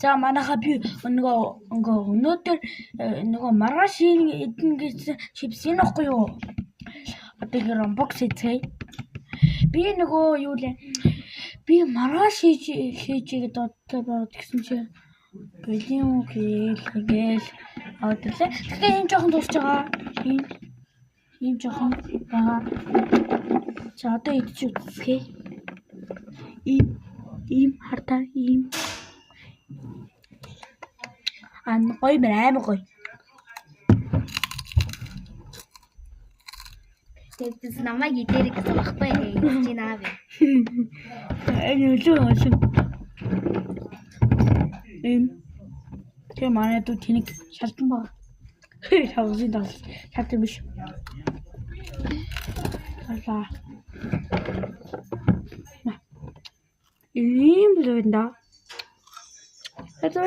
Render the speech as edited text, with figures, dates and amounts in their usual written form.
За манайха би нөгөө өнөөдөр нөгөө маргааш эдэн гэсэн чипс энэ ихгүй юу? Одоо гэр unbox хийцгээе. Би нөгөө юу лээ? Би маргааш хийжгээд одоо гэсэн чи бэлэн үг гээл авдлаа. Тэгэхээр энэ жоохон дуусч байгаа. Ийм жоохон байгаа. За одоо идчих үзье. Ийм хартаа ийм гоё мээр гоё. Тэгээс намайг идэрэг гэсэн баггүй чи наав. Энэ үлээ. Тэг манай дүү тэнийг шалдан баг. Хавзын даа. Шалдан биш. Алаа. Ийм л байна да. Это